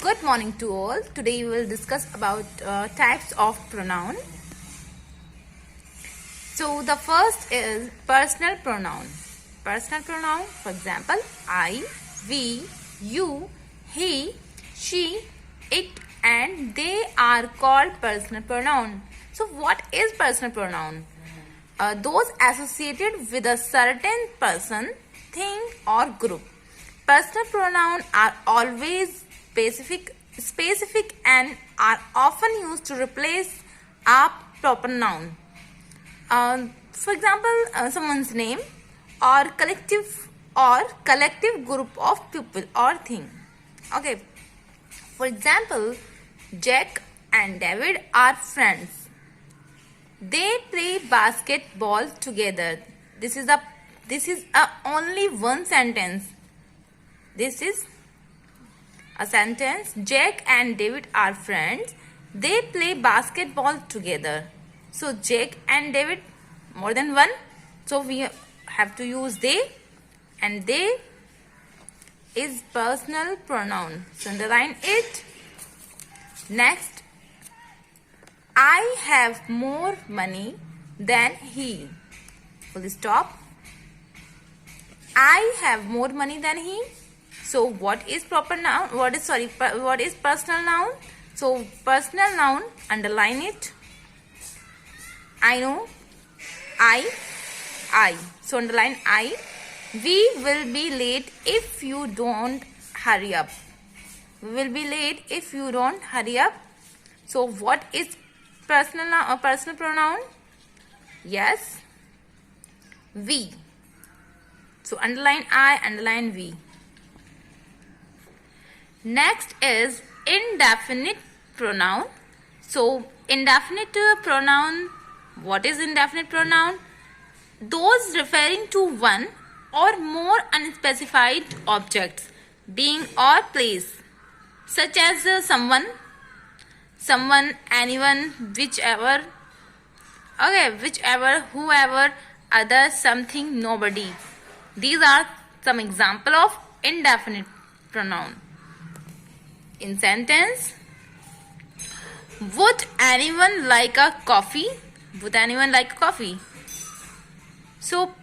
Good morning to all. Today we will discuss about types of pronoun. So the first is personal pronoun. Personal pronoun, for example, I, we, you, he, she, it, and they are called personal pronoun. So what is personal pronoun? Those associated with a certain person, thing, or group. Personal pronouns are always specific and are often used to replace a proper noun. For example, someone's name or collective group of people or thing. Okay. For example, Jack and David are friends. They play basketball together. This is a only one sentence. This is a sentence. Jack and David are friends. They play basketball together. So Jack and David, more than one. So we have to use they, and they is personal pronoun. So underline it. Next, I have more money than he. Full stop. I have more money than he. So what is proper noun? What is personal noun? So personal noun, underline it. I know. I. So underline I. We will be late if you don't hurry up. We will be late if you don't hurry up. So what is personal pronoun? Yes, we. So underline I, underline we. Next is indefinite pronoun. So indefinite pronoun, what is indefinite pronoun? Those referring to one or more unspecified objects, being or place, such as someone, anyone, whichever, whoever, other, something, nobody. These are some example of indefinite pronoun. In sentence, would anyone like a coffee? Would anyone like a coffee? So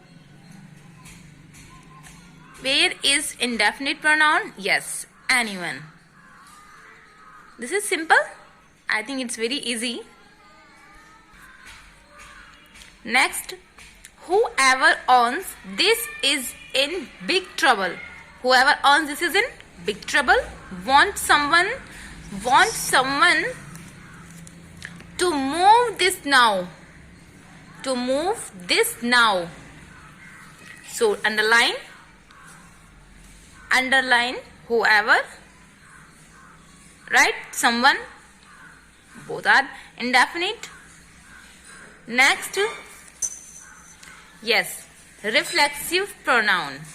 where is indefinite pronoun? Yes, anyone. This is simple. I think it's very easy. Next, whoever owns this is in big trouble. Whoever owns this is in big trouble. Want someone to move this now. To move this now. So underline whoever, right? Someone. Both are indefinite. Next, yes, reflexive pronoun.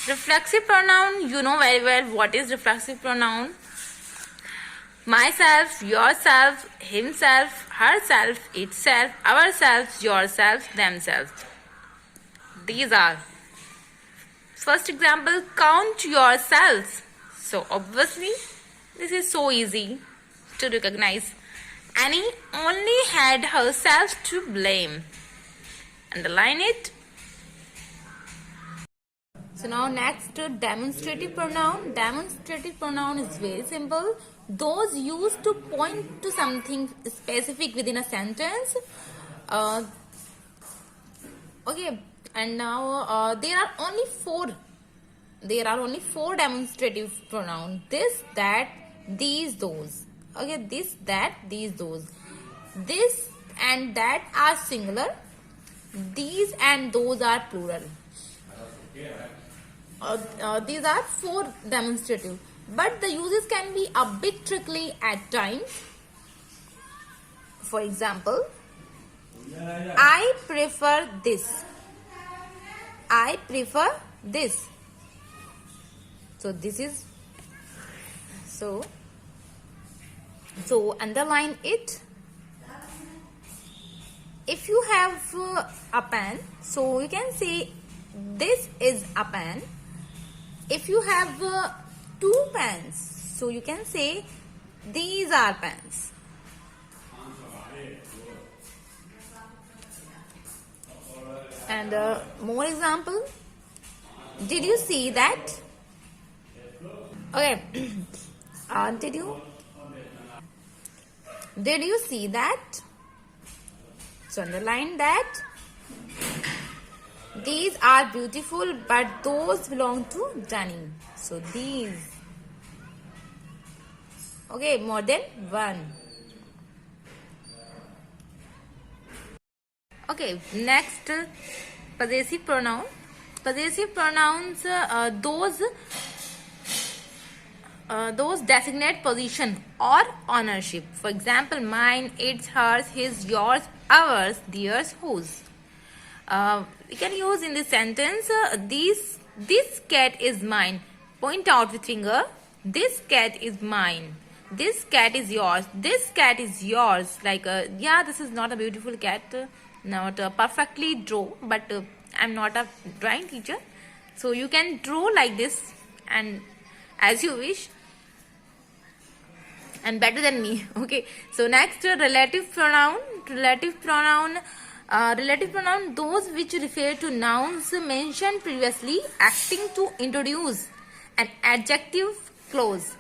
Reflexive pronoun, you know very well what is reflexive pronoun. Myself, yourself, himself, herself, itself, ourselves, yourself, themselves. These are. First example, count yourselves. So obviously, this is so easy to recognize. Annie only had herself to blame. Underline it. So now next, demonstrative pronoun. Demonstrative pronoun is very simple. Those used to point to something specific within a sentence. Okay, and now there are only four. There are only four demonstrative pronouns. This, that, these, those. Okay, this, that, these, those. This and that are singular. These and those are plural. These are four demonstrative, but the uses can be a bit tricky at times. For example, I prefer this. I prefer this. So this is so underline it. If you have a pen, so you can say this is a pen. If you have two pens, So you can say these are pens. And more example. Did you see that? Okay. Did you see that? So underline that. These are beautiful, but those belong to Danny. So these. Okay, more than one. Okay, next, possessive pronoun. Possessive pronouns, those designate position or ownership. For example, mine, it's, hers, his, yours, ours, theirs, whose. We can use in this sentence, this cat is mine. Point out with finger. This cat is mine. This cat is yours. This cat is yours. Like, yeah, this is not a beautiful cat. Not perfectly draw, but I'm not a drawing teacher. So you can draw like this and as you wish. And better than me. Okay. So next, relative pronoun. Relative pronoun, those which refer to nouns mentioned previously, acting to introduce an adjective clause.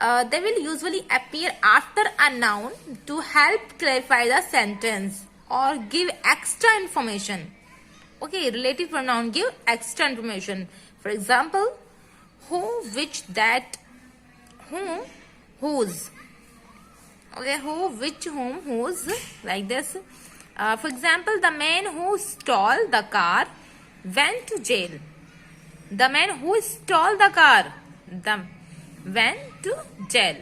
They will usually appear after a noun to help clarify the sentence or give extra information. Okay, relative pronoun give extra information. For example, who, which, that, whom, whose. Okay, who, which, whom, whose, like this. For example, the man who stole the car went to jail. The man who stole the car went to jail.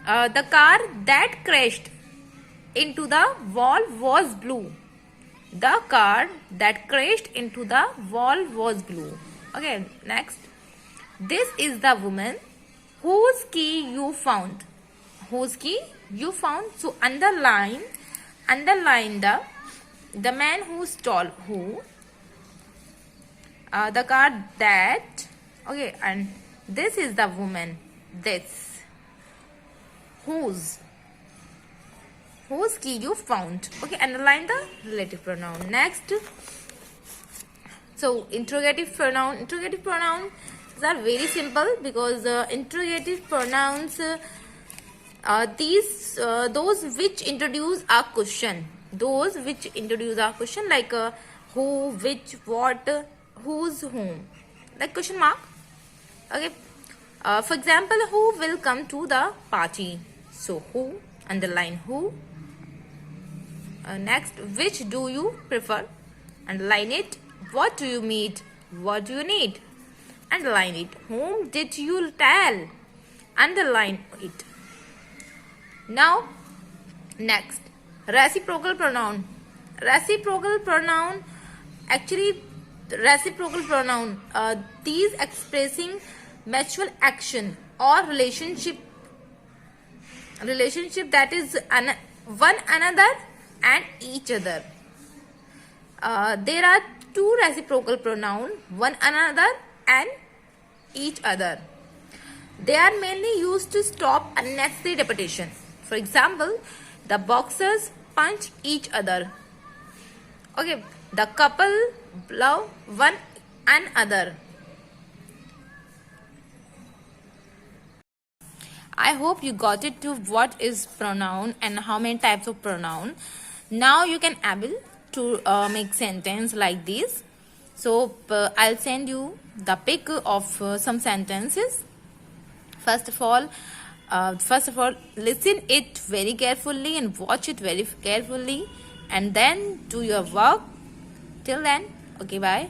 The car that crashed into the wall was blue. The car that crashed into the wall was blue. Okay, next. This is the woman whose key you found. Whose key you found. So underline the man who stole, who, the car that, okay, and this is the woman, this, whose key you found. Okay, underline the relative pronoun. Next, so interrogative pronouns are very simple because interrogative pronouns, those which introduce a question. Those which introduce a question, like who, which, what, whose, whom, like question mark. Okay. For example, who will come to the party? So who, underline who. Next, which do you prefer? Underline it. What do you need? What do you need? Underline it. Whom did you tell? Underline it. Now, next, reciprocal pronoun. Reciprocal pronoun, these expressing mutual action or relationship that is one another and each other. There are two reciprocal pronouns, one another and each other. They are mainly used to stop unnecessary repetition. For example, the boxers punch each other. Okay, the couple love one another. I hope you got it to what is pronoun and how many types of pronoun. Now you can able to make sentence like this. So I'll send you the pic of some sentences. First of all, listen it very carefully and watch it very carefully, and then do your work. Till then, okay, bye.